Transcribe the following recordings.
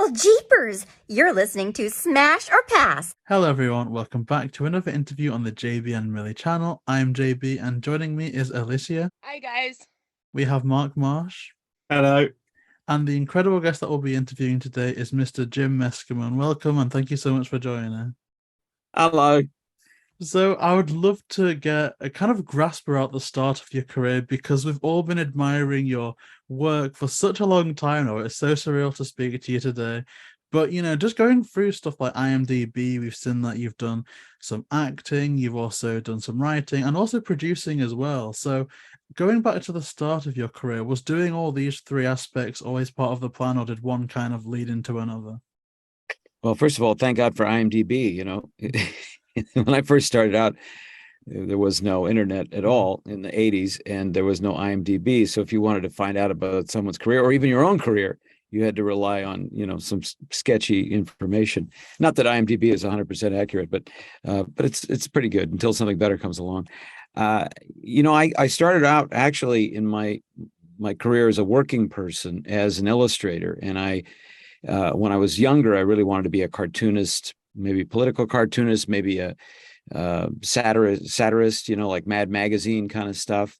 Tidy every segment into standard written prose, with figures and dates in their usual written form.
Well, jeepers! You're listening to Smash or Pass. Hello everyone, welcome back to another interview on the JayBee and Millie channel. I'm JayBee and joining me is Alycia. Hi guys. We have Marsh. Hello. And the incredible guest that we'll be interviewing today is Mr. Jim Meskimen. Welcome and thank you so much for joining us. Hello. So I would love to get a kind of grasp around the start of your career because we've all been admiring your work for such a long time now. It's so surreal to speak to you today. But, just going through stuff like IMDb, we've seen that you've done some acting, you've also done some writing and also producing as well. So going back to the start of your career, was doing all these three aspects always part of the plan or did one kind of lead into another? Well, first of all, thank God for IMDb. When I first started out, there was no internet at all in the 80s, and there was no IMDb. So if you wanted to find out about someone's career or even your own career, you had to rely on, some sketchy information. Not that IMDb is 100% accurate, but it's pretty good until something better comes along. I started out actually in my career as a working person, as an illustrator, and when I was younger, I really wanted to be a cartoonist, maybe political cartoonist, maybe a satirist, like Mad Magazine kind of stuff.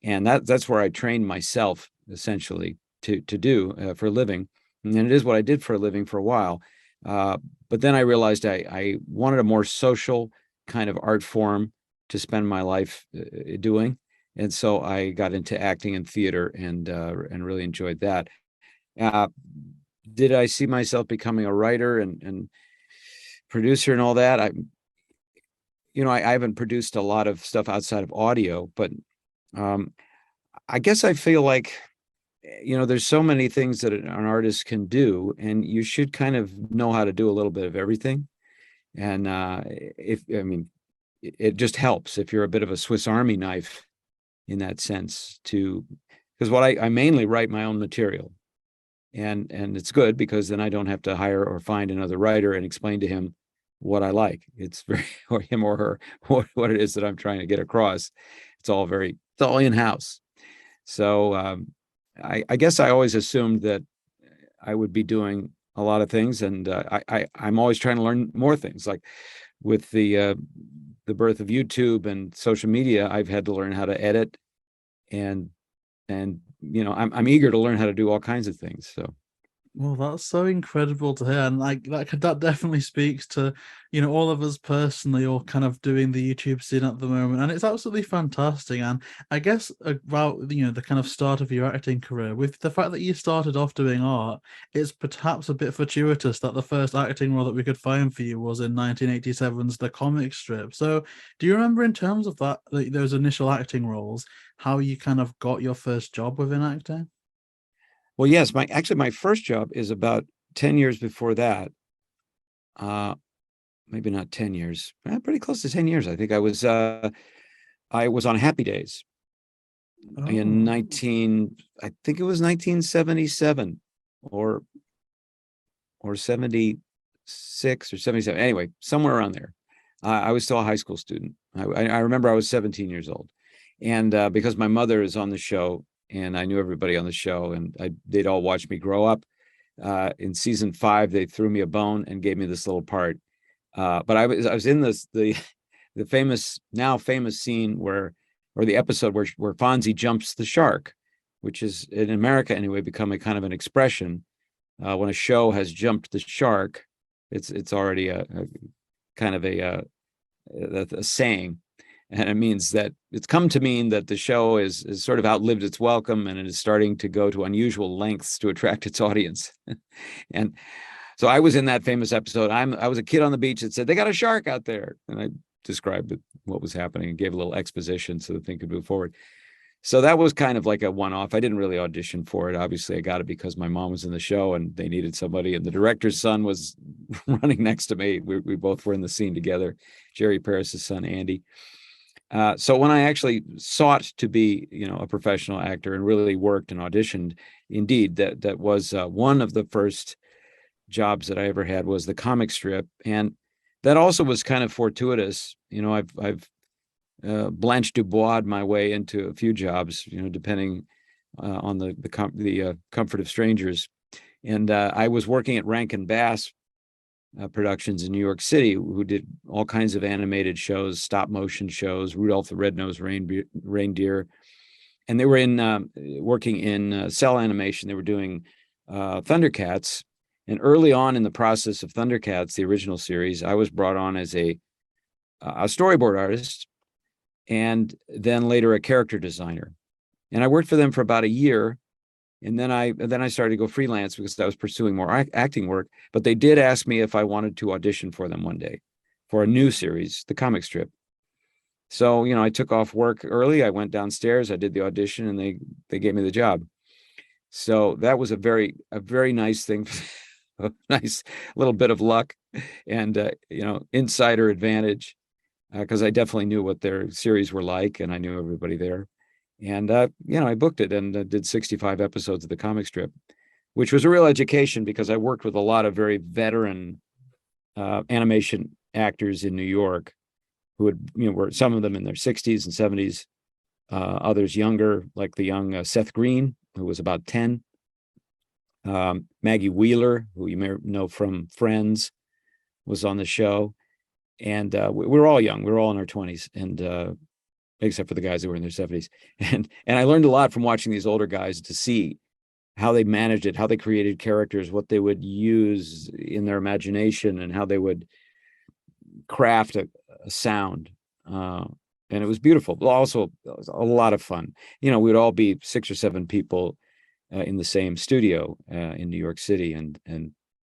And that's where I trained myself essentially to do for a living. And it is what I did for a living for a while. But then I realized I wanted a more social kind of art form to spend my life doing. And so I got into acting and theater and really enjoyed that. Did I see myself becoming a writer and producer and all that? I haven't produced a lot of stuff outside of audio, but I guess I feel like, there's so many things that an artist can do, and you should kind of know how to do a little bit of everything. And it just helps if you're a bit of a Swiss Army knife in that sense because I mainly write my own material. And it's good because then I don't have to hire or find another writer and explain to him what I like. It's very, or him or her, what it is that I'm trying to get across. It's all in-house. So I guess I always assumed that I would be doing a lot of things, and I'm always trying to learn more things. Like with the birth of YouTube and social media, I've had to learn how to edit, and I'm eager to learn how to do all kinds of things. So, well, that's so incredible to hear, and that definitely speaks to all of us personally, all kind of doing the YouTube scene at the moment, and it's absolutely fantastic. And I guess about the kind of start of your acting career, with the fact that you started off doing art, it's perhaps a bit fortuitous that the first acting role that we could find for you was in 1987's The Comic Strip. So, do you remember in terms of those initial acting roles, how you kind of got your first job within acting? Well, yes, my first job is about 10 years before that. Maybe not 10 years, pretty close to 10 years. I think I was on Happy Days in I think it was 1977 or 76 or 77. Anyway, somewhere around there. I was still a high school student. I remember I was 17 years old. And because my mother is on the show, and I knew everybody on the show, and they'd all watch me grow up. In season 5, they threw me a bone and gave me this little part. But I was in the now famous scene or the episode where Fonzie jumps the shark, which is in America anyway become a kind of an expression. When a show has jumped the shark, it's already a kind of a saying. And it means that it's come to mean that the show is sort of outlived its welcome, and it is starting to go to unusual lengths to attract its audience. And so I was in that famous episode. I was a kid on the beach that said, "They got a shark out there." And I described what was happening and gave a little exposition so the thing could move forward. So that was kind of like a one-off. I didn't really audition for it. Obviously, I got it because my mom was in the show and they needed somebody. And the director's son was running next to me. We both were in the scene together. Jerry Paris's son, Andy. So when I actually sought to be, a professional actor and really worked and auditioned, indeed, that was one of the first jobs that I ever had was the comic strip, and that also was kind of fortuitous. I've Blanche Dubois my way into a few jobs, depending on the comfort of strangers, And I was working at Rankin Bass Productions in New York City, who did all kinds of animated shows, stop motion shows, Rudolph the Red-Nosed Reindeer. And they were working in cell animation. They were doing Thundercats. And early on in the process of Thundercats, the original series, I was brought on as a storyboard artist, and then later a character designer. And I worked for them for about a year. And then I started to go freelance because I was pursuing more acting work. But they did ask me if I wanted to audition for them one day for a new series, the comic strip. So, I took off work early. I went downstairs, I did the audition, and they gave me the job. So that was a very nice thing, a nice little bit of luck and, insider advantage, because I definitely knew what their series were like, and I knew everybody there. And, I booked it and did 65 episodes of the comic strip, which was a real education because I worked with a lot of very veteran animation actors in New York who were some of them in their 60s and 70s, others younger, like the young Seth Green, who was about 10, Maggie Wheeler, who you may know from Friends, was on the show. And we were all young. We were all in our 20s, and except for the guys who were in their 70s. And I learned a lot from watching these older guys to see how they managed it, how they created characters, what they would use in their imagination, and how they would craft a sound. And it was beautiful, but also a lot of fun. We would all be 6 or 7 people in the same studio in New York City. And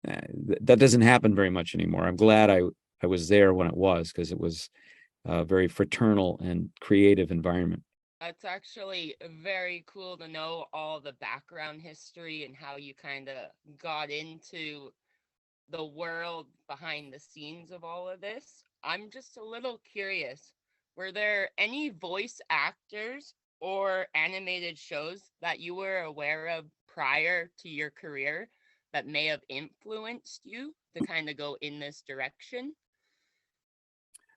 that doesn't happen very much anymore. I'm glad I was there when it was, because it was a very fraternal and creative environment. It's actually very cool to know all the background history and how you kind of got into the world behind the scenes of all of this. I'm just a little curious. Were there any voice actors or animated shows that you were aware of prior to your career that may have influenced you to kind of go in this direction?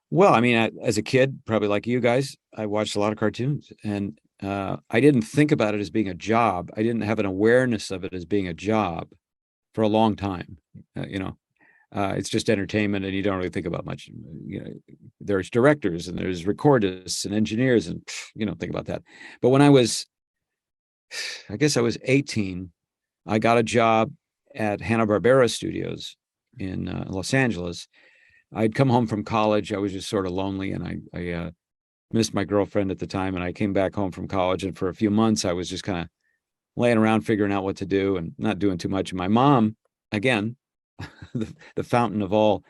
Well, I mean, as a kid, probably like you guys, I watched a lot of cartoons, and I didn't think about it as being a job. I didn't have an awareness of it as being a job for a long time. It's just entertainment, and you don't really think about much. There's directors and there's recordists and engineers, and you don't think about that. But when I was 18, I got a job at Hanna-Barbera Studios in Los Angeles. I'd come home from college. I was just sort of lonely, and I missed my girlfriend at the time. And I came back home from college, and for a few months, I was just kind of laying around figuring out what to do and not doing too much. And my mom, again, the fountain of all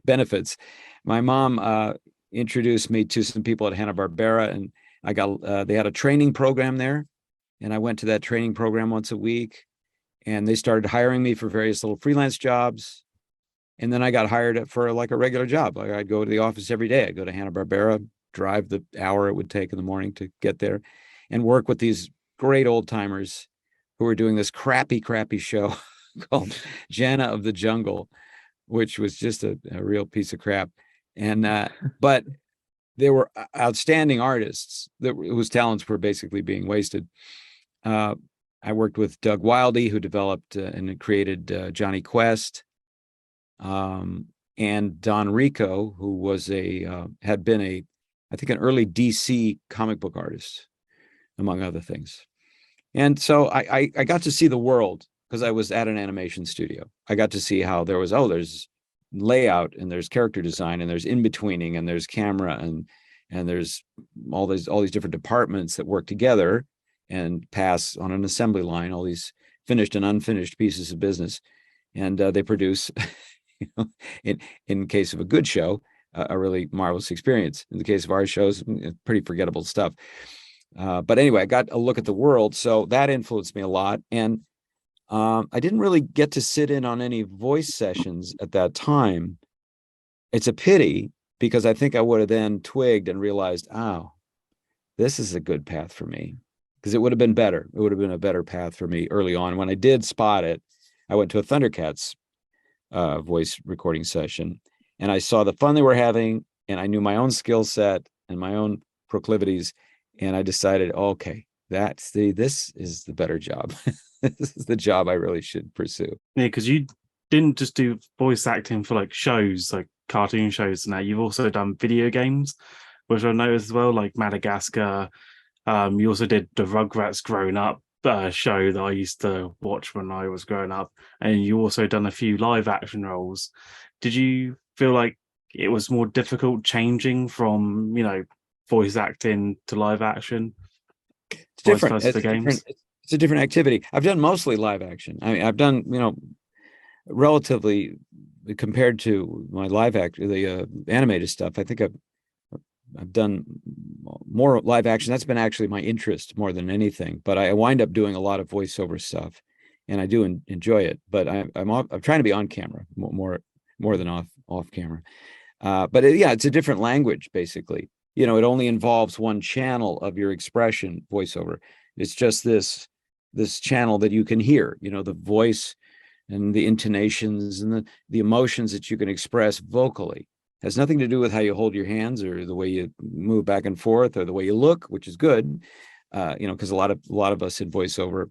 benefits, my mom introduced me to some people at Hanna-Barbera, and I got they had a training program there, and I went to that training program once a week, and they started hiring me for various little freelance jobs. And then I got hired for like a regular job. Like I'd go to the office every day. I'd go to Hanna-Barbera, drive the hour it would take in the morning to get there, and work with these great old timers who were doing this crappy show called Jana of the Jungle, which was just a real piece of crap. And but they were outstanding artists whose talents were basically being wasted. I worked with Doug Wildey, who developed and created Johnny Quest. And Don Rico, who was had been an early DC comic book artist, among other things. And so I got to see the world because I was at an animation studio. I got to see how there's layout, and there's character design, and there's in-betweening, and there's camera, and there's all these different departments that work together and pass on an assembly line, all these finished and unfinished pieces of business. And they produce in case of a good show, a really marvelous experience. In the case of our shows, pretty forgettable stuff. But anyway, I got a look at the world, so that influenced me a lot. And I didn't really get to sit in on any voice sessions at that time. It's a pity, because I think I would have then twigged and realized, this is a good path for me, because it would have been better. It would have been a better path for me early on. When I did spot it, I went to a Thundercats voice recording session, and I saw the fun they were having, and I knew my own skill set and my own proclivities, and I decided, okay, this is the better job. This is the job I really should pursue. Yeah, because you didn't just do voice acting for like shows, like cartoon shows and that. You've also done video games, which I noticed as well, like Madagascar. You also did the Rugrats Grown Up show that I used to watch when I was growing up, and you also done a few live action roles. Did you feel like it was more difficult changing from, voice acting to live action? It's different. Vice versa for games? It's a different activity. I've done mostly live action. I mean, I've done, relatively compared to my the animated stuff. I think I've done more live action. That's been actually my interest more than anything. But I wind up doing a lot of voiceover stuff, and I do enjoy it. But I'm trying to be on camera more than off camera. But it's a different language basically. It only involves one channel of your expression, voiceover. It's just this channel that you can hear. The voice and the intonations and the emotions that you can express vocally. Has nothing to do with how you hold your hands or the way you move back and forth or the way you look, which is good. Because a lot of us in voiceover,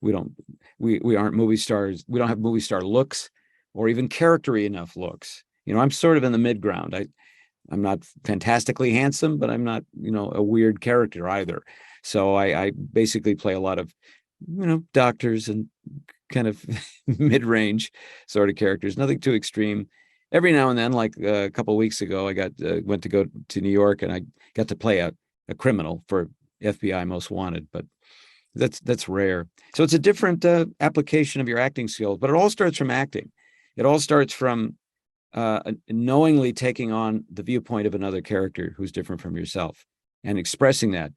we aren't movie stars. We don't have movie star looks or even character-y enough looks. I'm sort of in the mid ground. I'm not fantastically handsome, but I'm not, a weird character either. So I basically play a lot of, doctors and kind of mid-range sort of characters, nothing too extreme. Every now and then, like a couple of weeks ago, I went to go to New York, and I got to play a criminal for FBI Most Wanted, but that's rare. So it's a different application of your acting skills, but it all starts from acting. It all starts from knowingly taking on the viewpoint of another character who's different from yourself and expressing that.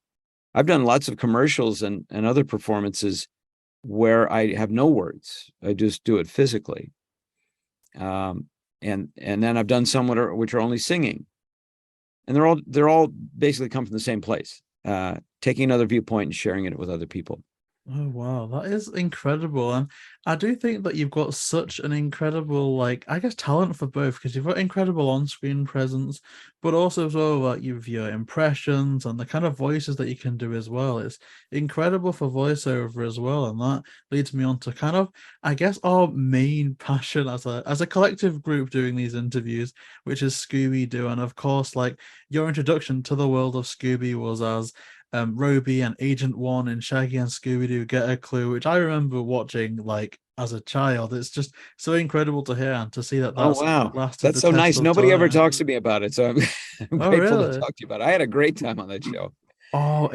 I've done lots of commercials and other performances where I have no words. I just do it physically. And then I've done some which are only singing, and they're all basically come from the same place, taking another viewpoint and sharing it with other people. Oh wow, that is incredible. And I do think that you've got such an incredible, talent for both, because you've got incredible on-screen presence, but also as well you've your impressions and the kind of voices that you can do as well. It's incredible for voiceover as well, and that leads me on to kind of, our main passion as a collective group doing these interviews, which is Scooby Doo. And of course, your introduction to the world of Scooby was as Robi and Agent One in Shaggy and Scooby Doo Get a Clue, which I remember watching as a child. It's just so incredible to hear and to see that that's lasted. That's so nice. Nobody ever talks to me about it, so I'm grateful to talk to you about it. I had a great time on that show. Oh,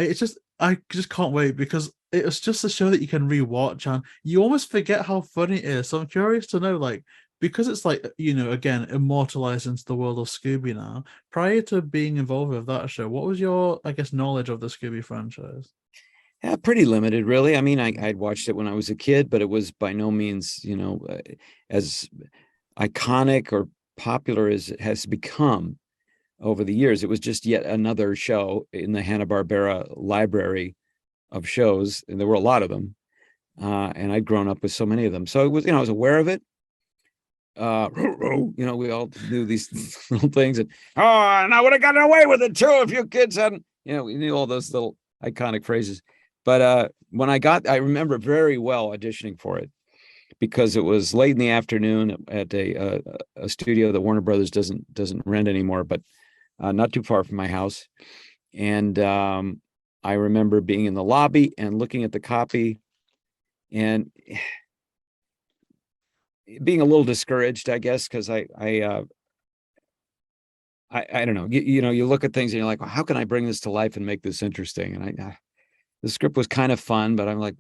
I just can't wait, because it was just a show that you can rewatch and you almost forget how funny it is. So I'm curious to know, because it's again, immortalized into the world of Scooby now, prior to being involved with that show, what was your, knowledge of the Scooby franchise? Yeah, pretty limited, really. I mean, I'd watched it when I was a kid, but it was by no means, as iconic or popular as it has become over the years. It was just yet another show in the Hanna-Barbera library of shows, and there were a lot of them. And I'd grown up with so many of them. So it was, I was aware of it. We all knew these little things, and and I would have gotten away with it too if you kids hadn't, we knew all those little iconic phrases. But when I remember very well auditioning for it, because it was late in the afternoon at a studio that Warner Brothers doesn't rent anymore, but not too far from my house. And I remember being in the lobby and looking at the copy and being a little discouraged, I guess, because I don't know. You look at things and you're like, well, how can I bring this to life and make this interesting? And the script was kind of fun, but I'm like,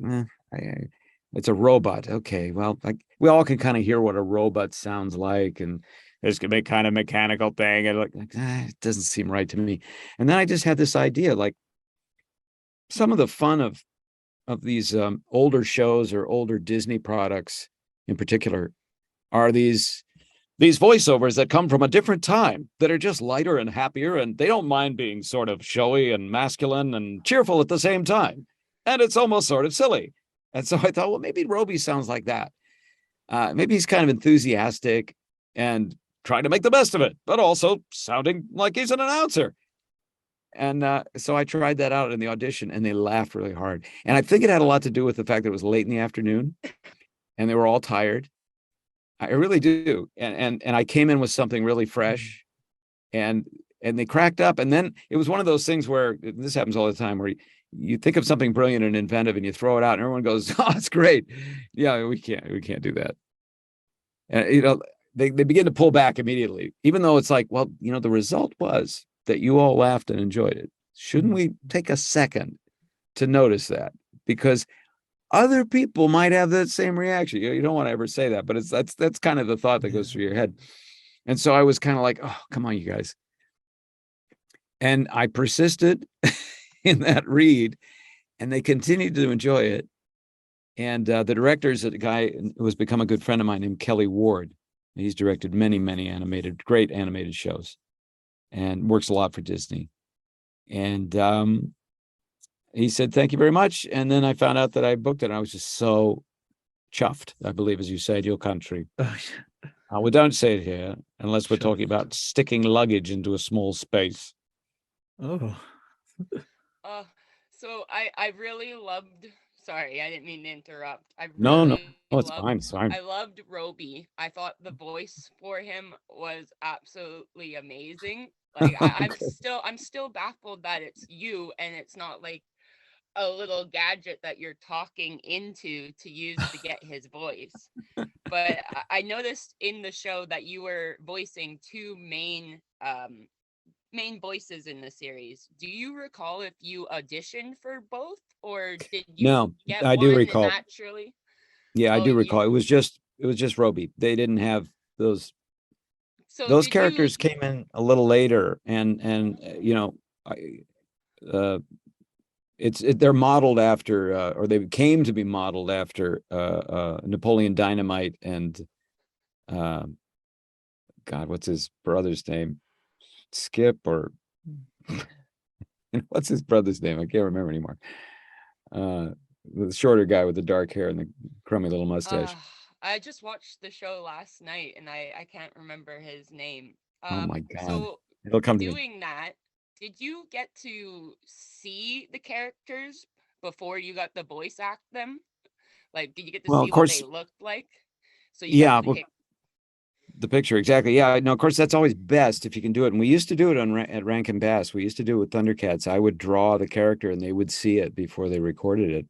it's a robot. Okay, well, we all can kind of hear what a robot sounds like, and there's gonna be kind of mechanical thing, and it doesn't seem right to me. And then I just had this idea, some of the fun of these older shows or older Disney products in particular are these voiceovers that come from a different time that are just lighter and happier, and they don't mind being sort of showy and masculine and cheerful at the same time. And it's almost sort of silly. And so I thought, well, maybe Robi sounds like that. Maybe he's kind of enthusiastic and trying to make the best of it, but also sounding like he's an announcer. And so I tried that out in the audition, and they laughed really hard. And I think it had a lot to do with the fact that it was late in the afternoon, and they were all tired. I really do. And I came in with something really fresh, and they cracked up. And then it was one of those things where this happens all the time, where you think of something brilliant and inventive, and you throw it out, and everyone goes, "Oh, it's great." Yeah, we can't do that. And they begin to pull back immediately, even though it's like, well, the result was that you all laughed and enjoyed it. Shouldn't we take a second to notice that? Because other people might have that same reaction. You don't want to ever say that, but that's kind of the thought that goes through your head. And so I was kind of like, oh, come on, you guys. And I persisted in that read, and they continued to enjoy it. And the director is a guy who has become a good friend of mine named Kelly Ward. He's directed many, many great animated shows, and works a lot for Disney. And he said, "Thank you very much." And then I found out that I booked it, and I was just so chuffed, I believe, as you say in your country. We don't say it here unless we're talking about sticking luggage into a small space. Oh. So I really loved. Sorry, I didn't mean to interrupt. No, it's fine. It's fine. I loved Robi. I thought the voice for him was absolutely amazing. Like I'm still baffled that it's you and it's not like a little gadget that you're talking into to use to get his voice. But I noticed in the show that you were voicing two main voices in the series. Do you recall if you auditioned for both, or did you No, get I do one recall. naturally? Yeah, I do recall. It was just Robi. They didn't have those. So those characters came in a little later, and they're modeled after, or they came to be modeled after Napoleon Dynamite and God, what's his brother's name? Skip, or what's his brother's name? I can't remember anymore. The shorter guy with the dark hair and the crummy little mustache. I just watched the show last night, and I can't remember his name. Oh my God. So it'll come to me. doing that, did you get to see the characters before you got to voice act them? Like, did you get to see what they looked like? So you got to pick the picture, exactly. Yeah, no, of course, that's always best if you can do it. And we used to do it at Rankin Bass. We used to do it with Thundercats. I would draw the character, and they would see it before they recorded it.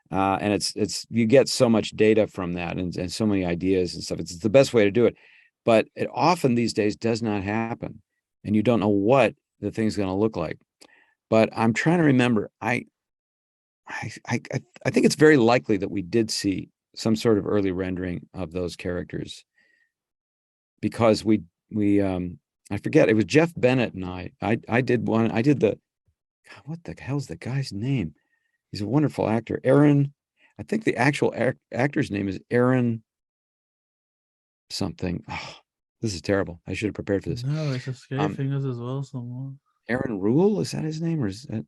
And it's you get so much data from that, and so many ideas and stuff. It's the best way to do it. But it often these days does not happen, and you don't know what the thing's going to look like. But I'm trying to remember. I think it's very likely that we did see some sort of early rendering of those characters, because I forget, it was Jeff Bennett and I did one. I did the, God, what the hell's the guy's name? He's a wonderful actor. Aaron, I think the actual actor's name is Aaron something. Oh, this is terrible. I should have prepared for this. No, it's escaping us as well somewhat. Aaron Rule, is that his name, or is that?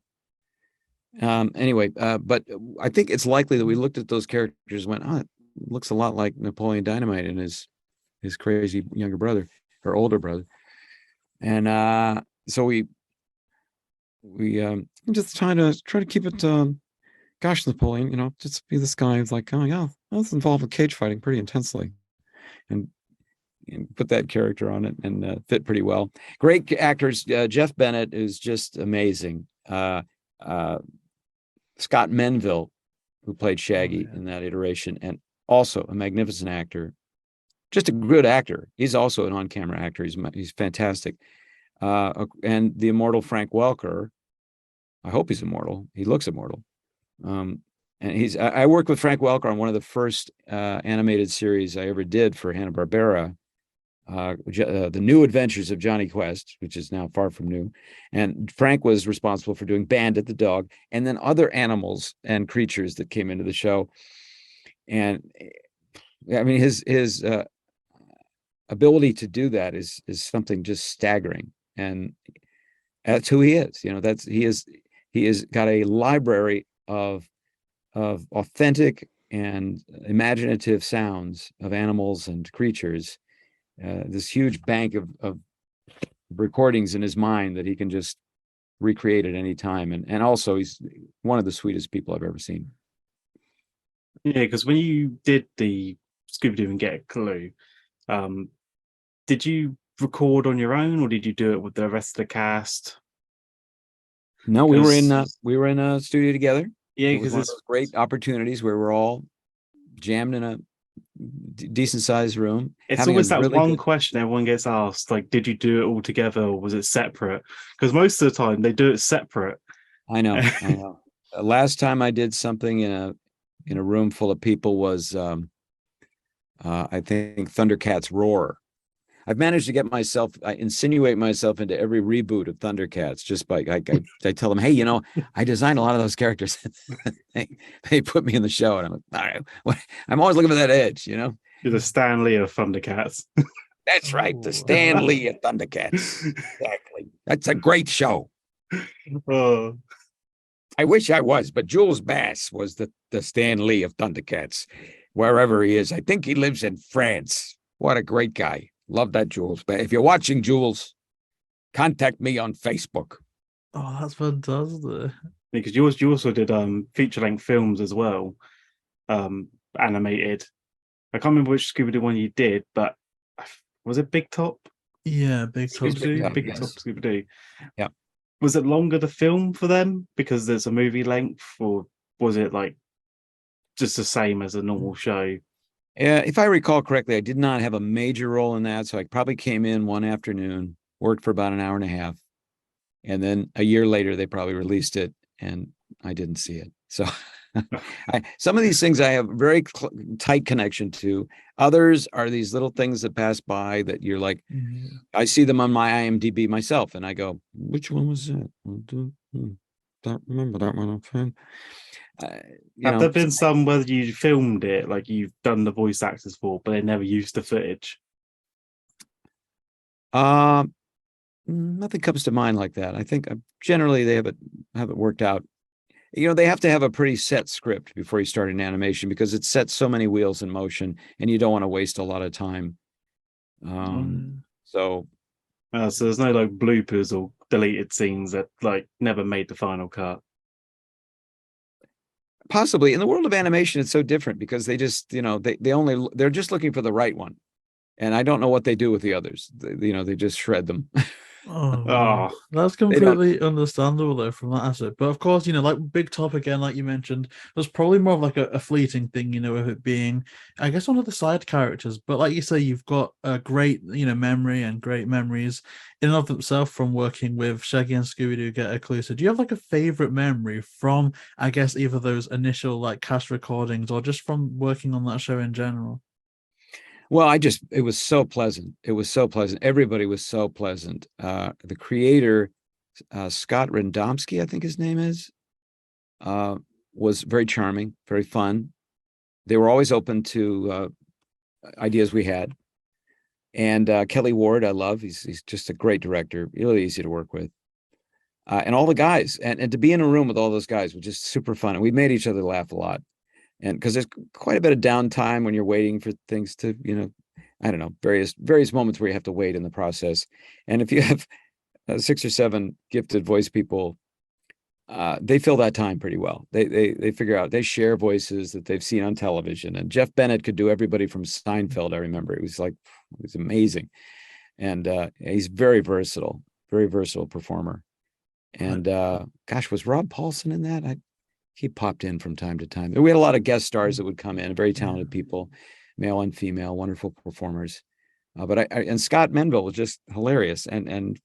Anyway, but I think it's likely that we looked at those characters and went, oh, it looks a lot like Napoleon Dynamite and his crazy younger brother or older brother. And so we just try to keep it, gosh, Napoleon, just be this guy who's like, oh yeah, I was involved with cage fighting pretty intensely, and put that character on it, and fit pretty well. Great actors. Jeff Bennett is just amazing. Scott Menville, who played Shaggy in that iteration, and also a magnificent actor. Just a good actor. He's also an on-camera actor. He's fantastic. And the immortal Frank Welker. I hope he's immortal. He looks immortal. And I worked with Frank Welker on one of the first animated series I ever did for Hanna-Barbera, The New Adventures of Johnny Quest, which is now far from new. And Frank was responsible for doing Bandit the dog, and then other animals and creatures that came into the show. And I mean, his ability to do that is something just staggering, and that's who he is. He is got a library of authentic and imaginative sounds of animals and creatures. This huge bank of recordings in his mind that he can just recreate at any time. And also he's one of the sweetest people I've ever seen. Yeah, because when you did the Scooby Doo and Get a Clue, did you record on your own or did you do it with the rest of the cast? No, we were in a studio together. Yeah, it was because one of it's those great opportunities where we're all jammed in a decent sized room. it's always that one question everyone gets asked, like, did you do it all together or was it separate? Because most of the time they do it separate. I know. Last time I did something in a room full of people was I think Thundercats Roar. I've managed to get myself, I insinuate myself into every reboot of Thundercats just by, I tell them, hey, you know, I designed a lot of those characters. they put me in the show and I'm like, all right, I'm always looking for that edge, you know? You're the Stan Lee of Thundercats. That's right, the Stan Lee of Thundercats. Exactly. That's a great show. Oh. I wish I was, but Jules Bass was the Stan Lee of Thundercats, wherever he is. I think he lives in France. What a great guy. Love that, Jules. But if you're watching, Jules, contact me on Facebook. Oh, that's fantastic. Because you also did feature-length films as well, animated. I can't remember which Scooby Doo one you did, but was it Big Top? Yeah, Big Top Scooby Doo. Big yes. Top Scooby Doo. Yeah. Was it longer the film for them because there's a movie length, or was it like just the same as a normal show? Yeah, if I recall correctly, I did not have a major role in that. So I probably came in one afternoon, worked for about an hour and a half. And then a year later, they probably released it and I didn't see it. So some of these things I have very tight connection to. Others are these little things that pass by that you're like, I see them on my IMDb myself. And I go, which one was that? Don't remember that one. Have there been some where you filmed it, like you've done the voice actors for, but they never used the footage? Nothing comes to mind like that. I think generally they have it worked out. You know, they have to have a pretty set script before you start an animation because it sets so many wheels in motion, and you don't want to waste a lot of time. So there's no like bloopers or deleted scenes that like never made the final cut. Possibly. In the world of animation, it's so different because they just, you know, they're just looking for the right one. And I don't know what they do with the others. They just shred them. That's completely understandable though from that aspect. But of course, like Big Top again, like you mentioned, was probably more of like a fleeting thing, with it being, I guess, one of the side characters. But like you say, you've got a great, memory and great memories in and of themselves from working with Shaggy and Scooby Doo Get a Clue. So do you have like a favorite memory from, I guess, either those initial like cast recordings or just from working on that show in general? Well, it was so pleasant. It was so pleasant. Everybody was so pleasant. The creator, Scott Randomsky, I think his name is, was very charming, very fun. They were always open to ideas we had. And Kelly Ward, I love. He's just a great director, really easy to work with. And all the guys. And to be in a room with all those guys was just super fun. And we made each other laugh a lot. And because there's quite a bit of downtime when you're waiting for things to, I don't know, various moments where you have to wait in the process. And if you have 6 or 7 gifted voice people, they fill that time pretty well. They figure out, they share voices that they've seen on television. And Jeff Bennett could do everybody from Seinfeld. I remember it was amazing. And he's very versatile performer. And gosh, was Rob Paulson in that? He popped in from time to time. We had a lot of guest stars that would come in, very talented people, male and female, wonderful performers. And Scott Menville was just hilarious, and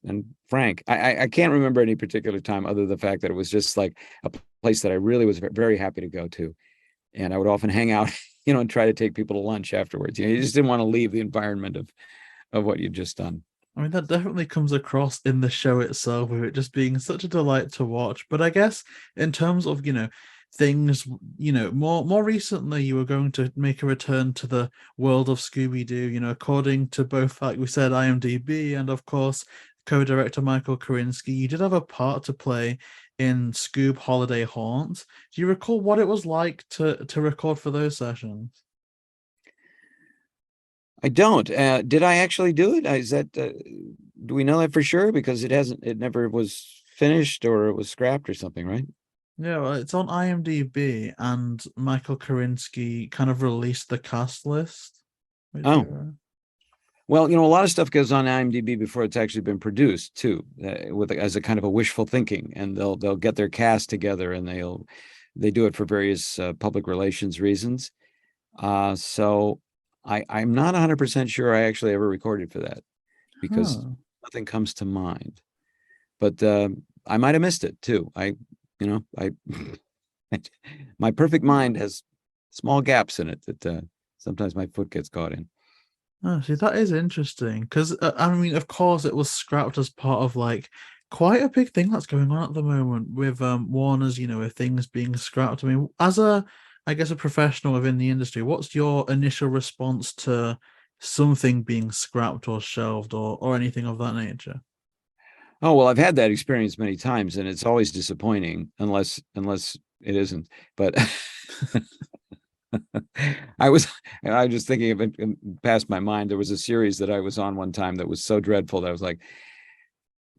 Frank. I can't remember any particular time other than the fact that it was just like a place that I really was very happy to go to, and I would often hang out, and try to take people to lunch afterwards. You just didn't want to leave the environment of what you'd just done. I mean, that definitely comes across in the show itself, with it just being such a delight to watch. But I guess in terms of, things, more recently, you were going to make a return to the world of Scooby-Doo, according to both, like we said, IMDb and, of course, co-director Michael Korinsky. You did have a part to play in Scoob Holiday Haunt. Do you recall what it was like to record for those sessions? I don't. Did I actually do it? Do we know that for sure? Because it never was finished or it was scrapped or something, right? Yeah, well, it's on IMDb, and Michael Karinsky kind of released the cast list. Oh. Well, a lot of stuff goes on IMDb before it's actually been produced too, as a kind of a wishful thinking, and they'll get their cast together and they do it for various public relations reasons. So I'm not 100% sure I actually ever recorded for that, because nothing comes to mind. But I might have missed it too. My perfect mind has small gaps in it that sometimes my foot gets caught in. Oh, see, that is interesting, because I mean, of course, it was scrapped as part of like quite a big thing that's going on at the moment with Warner's, with things being scrapped. I mean, as I guess a professional within the industry, what's your initial response to something being scrapped or shelved or anything of that nature? Oh, well, I've had that experience many times, and it's always disappointing unless it isn't. But I was just thinking of it past my mind. There was a series that I was on one time that was so dreadful that I was like,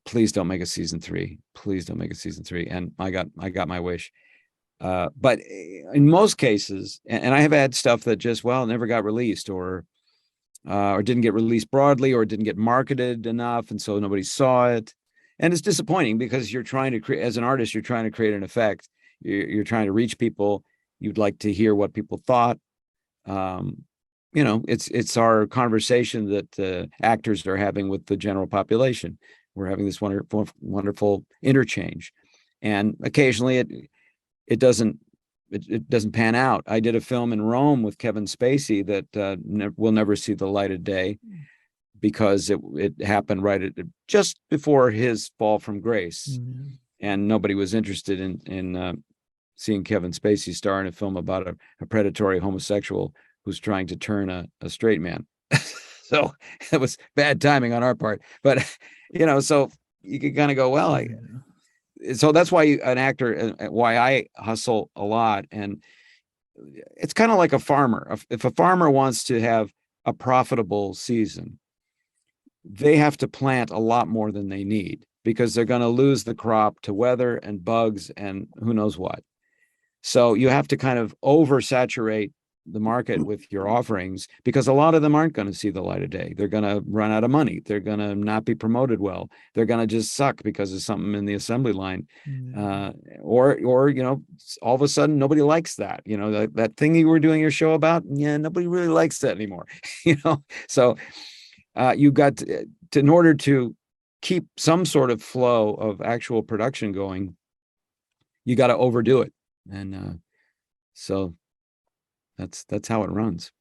please don't make a season 3. Please don't make a season 3. And I got my wish. But in most cases, and I have had stuff that just, never got released or didn't get released broadly, or didn't get marketed enough, and so nobody saw it. And it's disappointing, because you're trying to create, as an artist, you're trying to create an effect. You're trying to reach people. You'd like to hear what people thought. It's our conversation that actors are having with the general population. We're having this wonderful interchange, and occasionally it doesn't pan out. I did a film in Rome with Kevin Spacey that will never see the light of day, because it happened right just before his fall from grace, and nobody was interested in seeing Kevin Spacey star in a film about a predatory homosexual who's trying to turn a straight man. So it was bad timing on our part, but so you can kind of go, so that's why an actor, why I hustle a lot. And it's kind of like a farmer. If a farmer wants to have a profitable season, they have to plant a lot more than they need, because they're going to lose the crop to weather and bugs and who knows what. So you have to kind of oversaturate the market with your offerings, because a lot of them aren't going to see the light of day. They're going to run out of money. They're going to not be promoted well. They're going to just suck because of something in the assembly line. Or all of a sudden nobody likes that. That thing you were doing your show about, nobody really likes that anymore. So you got to, in order to keep some sort of flow of actual production going, you got to overdo it. And so that's how it runs.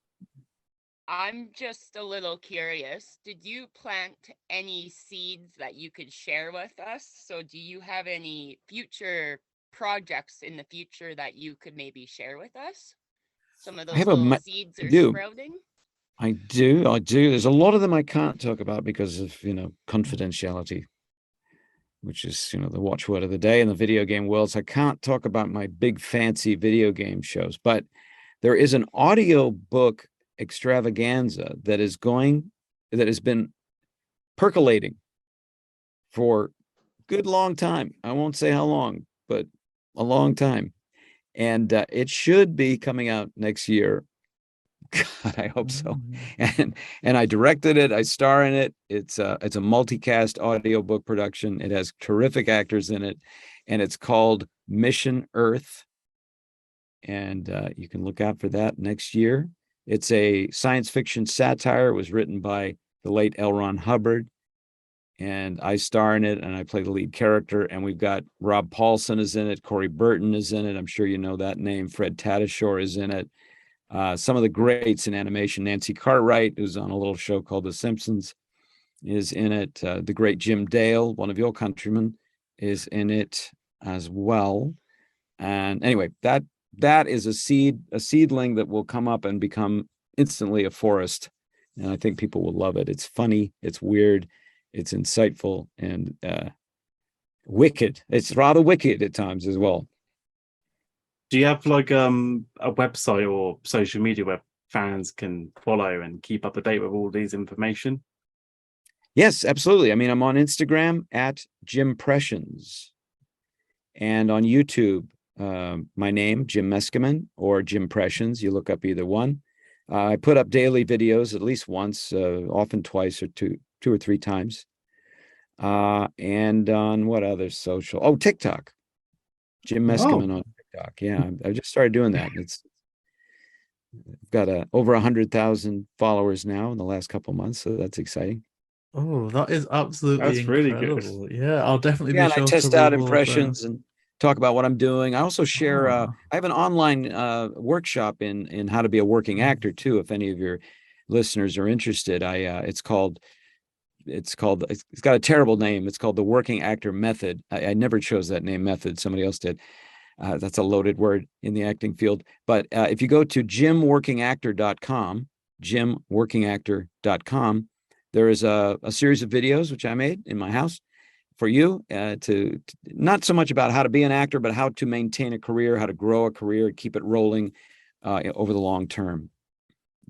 I'm just a little curious. Did you plant any seeds that you could share with us? So do you have any future projects in the future that you could maybe share with us? Some of those little seeds are sprouting? I do. There's a lot of them I can't talk about because of, confidentiality, which is, the watchword of the day in the video game world. So I can't talk about my big fancy video game shows, but there is an audio book extravaganza that has been percolating for a good long time. I won't say how long, but a long time. And it should be coming out next year. God, I hope so. And I directed it. I star in it. It's a multicast audiobook production. It has terrific actors in it, and it's called Mission Earth. And you can look out for that next year. It's a science fiction satire. It was written by the late L. Ron Hubbard, and I star in it, and I play the lead character. And we've got Rob Paulson is in it. Corey Burton is in it. I'm sure you know that name. Fred Tatasciore is in it. Some of the greats in animation, Nancy Cartwright, who's on a little show called The Simpsons, is in it. The great Jim Dale, one of your countrymen, is in it as well. And anyway, that is a seedling that will come up and become instantly a forest. And I think people will love it. It's funny, it's weird, it's insightful, and wicked. It's rather wicked at times as well. Do you have like a website or social media where fans can follow and keep up to date with all these information? Yes, absolutely. I mean, I'm on Instagram at Jimpressions. And on YouTube, my name, Jim Meskimen, or Jim Impressions. You look up either one. I put up daily videos at least once, often twice or two or three times. And on what other social? Oh, TikTok. Jim Meskimen on TikTok. Yeah, I just started doing that. I've got over 100,000 followers now in the last couple of months, so that's exciting. Oh, that is absolutely That's really good. incredible. Yeah, I'll definitely Yeah, be and I sure test to out reward impressions and talk about what I'm doing. I also share. I Ah. have an online workshop in how to be a working actor too. If any of your listeners are interested, it's got a terrible name. It's called the Working Actor Method. I never chose that name, method. Somebody else did. That's a loaded word in the acting field. But if you go to jimworkingactor.com, jimworkingactor.com, there is a series of videos which I made in my house for you to not so much about how to be an actor, but how to maintain a career, how to grow a career, keep it rolling over the long term.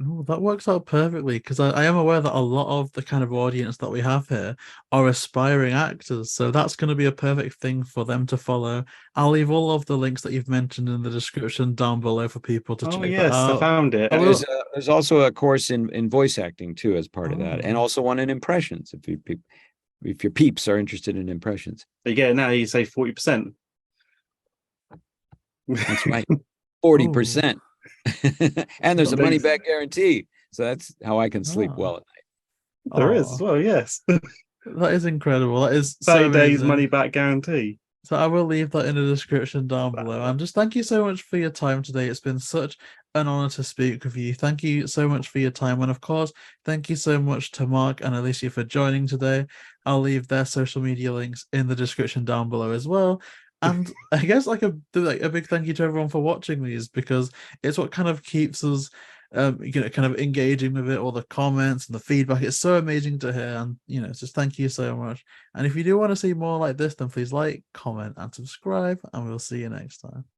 Oh, that works out perfectly because I am aware that a lot of the kind of audience that we have here are aspiring actors. So that's going to be a perfect thing for them to follow. I'll leave all of the links that you've mentioned in the description down below for people to check that Yes, I out. found it. I will- There's also a course in voice acting too as part of that, and Oh. also one in impressions if your peeps are interested in impressions. You get it now, you say 40%. That's right. 40%. And there's a money back guarantee. So that's how I can sleep well at night. There is Oh. as well, yes. That is incredible. That is 30 so days amazing. money back guarantee. So I will leave that in the description down below. And just thank you so much for your time today. It's been such an honor to speak with you. Thank you so much for your time. And of course, thank you so much to Mark and Alycia for joining today. I'll leave their social media links in the description down below as well. And I guess like a big thank you to everyone for watching these, because it's what kind of keeps us kind of engaging with it, all the comments and the feedback. It's so amazing to hear, and just thank you so much. And if you do want to see more like this, then please like, comment, and subscribe, and we'll see you next time.